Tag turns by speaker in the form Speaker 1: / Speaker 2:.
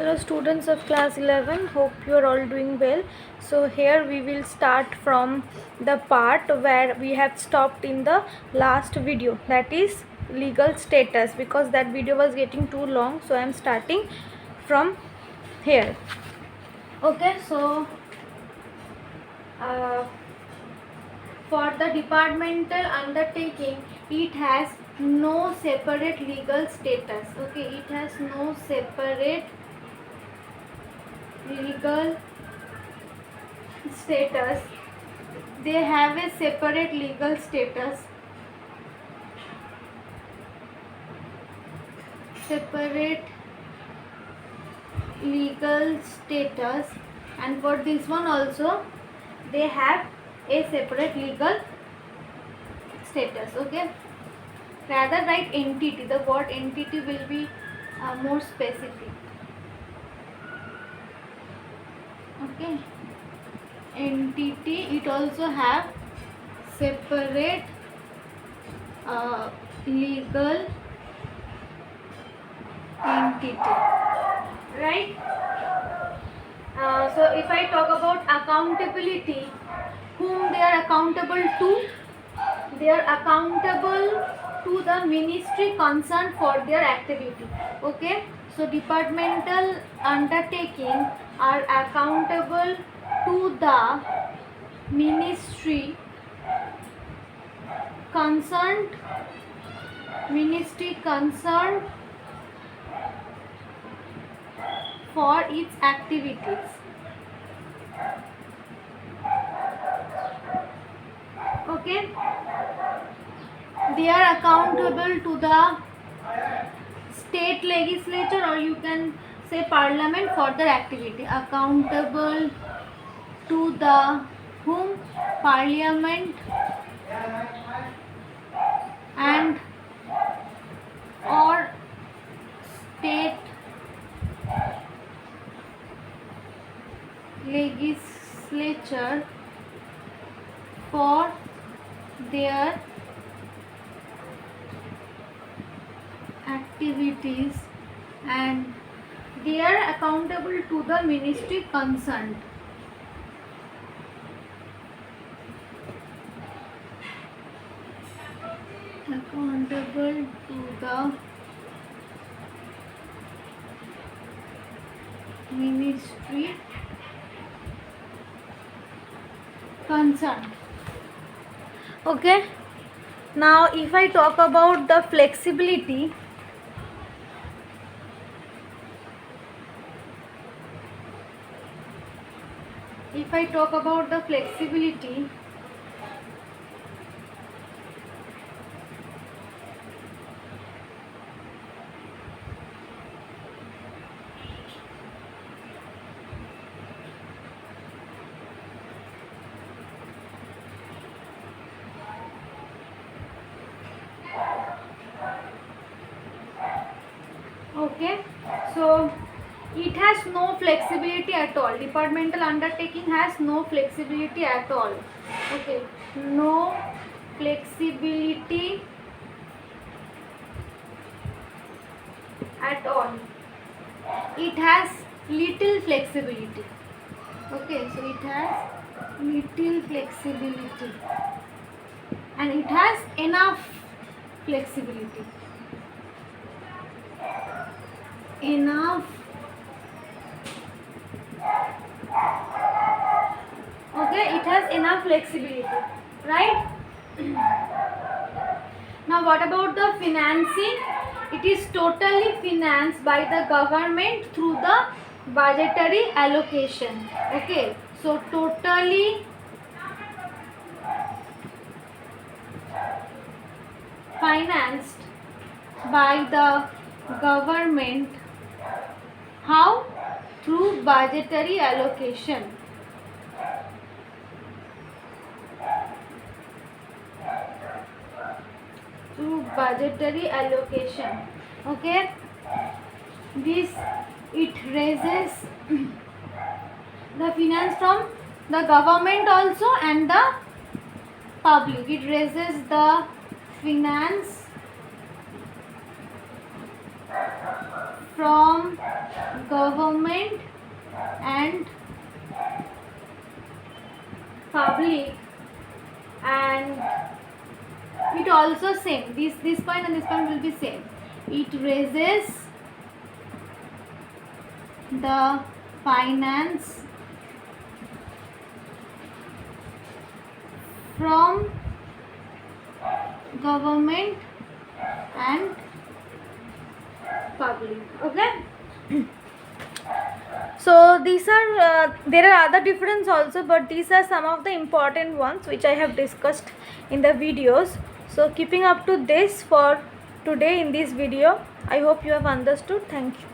Speaker 1: Hello students of class 11, hope you are all doing well. So here we will start from the part where we have stopped in the last video, that is legal status, because that video was getting too long, so I am starting from here. Okay, so for the departmental undertaking, it has no separate legal status. Okay, it has no separate legal status. They have a separate legal status. Separate legal status, and for this one also they have a separate legal status. Okay, rather write entity. The word entity will be more specific. Okay, entity, it also have separate legal entity, right? So if I talk about accountability, whom they are accountable to? They are accountable to the ministry concerned for their activity. Okay, so departmental undertaking are accountable to the ministry concerned for its activities. Okay, they are accountable to the state legislature, or you can say parliament, for their activity. Accountable to the whom? Parliament and or state legislature for their activities, and they are accountable to the ministry concerned. Accountable to the ministry concerned. Okay, now if I talk about the flexibility, okay, so it has no flexibility at all. Departmental undertaking has no flexibility at all. Okay, no flexibility at all. It has little flexibility. Okay, so it has little flexibility, and it has enough flexibility. Okay, it has enough flexibility, right? Now what about the financing? It is totally financed by the government through the budgetary allocation. Okay, so totally financed by the government. How? Through budgetary allocation. Through budgetary allocation. Okay, this, it raises the finance from the government also and the public. It raises the finance from government and public, and it also same, this point and this point will be same. It raises the finance from government and public. Okay. So these are there are other difference also, but these are some of the important ones which I have discussed in the videos. So keeping up to this for today in this video. I hope you have understood. Thank you.